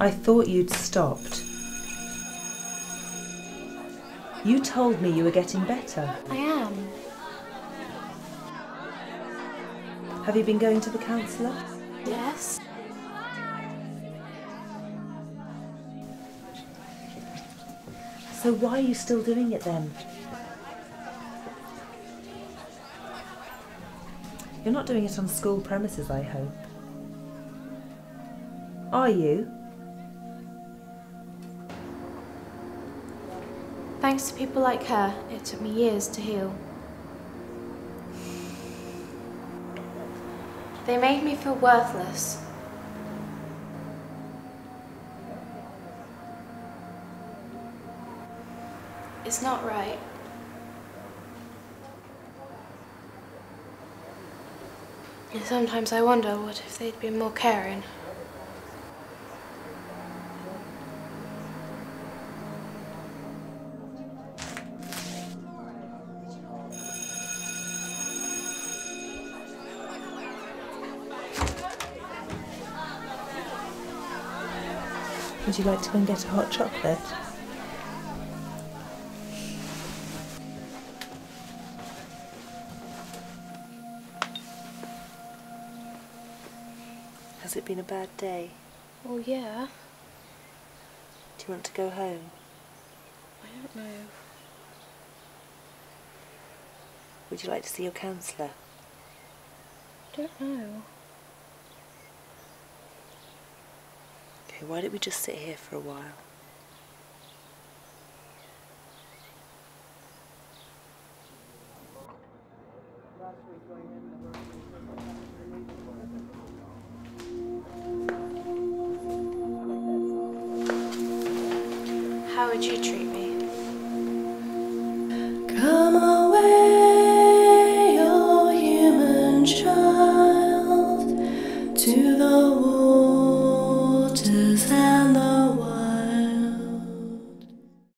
I thought you'd stopped. You told me you were getting better. I am. Have you been going to the counsellor? Yes. So why are you still doing it then? You're not doing it on school premises, I hope. Are you? Thanks to people like her, it took me years to heal. They made me feel worthless. It's not right. And sometimes I wonder, what if they'd been more caring? Would you like to go and get a hot chocolate? Has it been a bad day? Well, yeah. Do you want to go home? I don't know. Would you like to see your counsellor? I don't know. Okay, why don't we just sit here for a while? How would you treat me? Come away.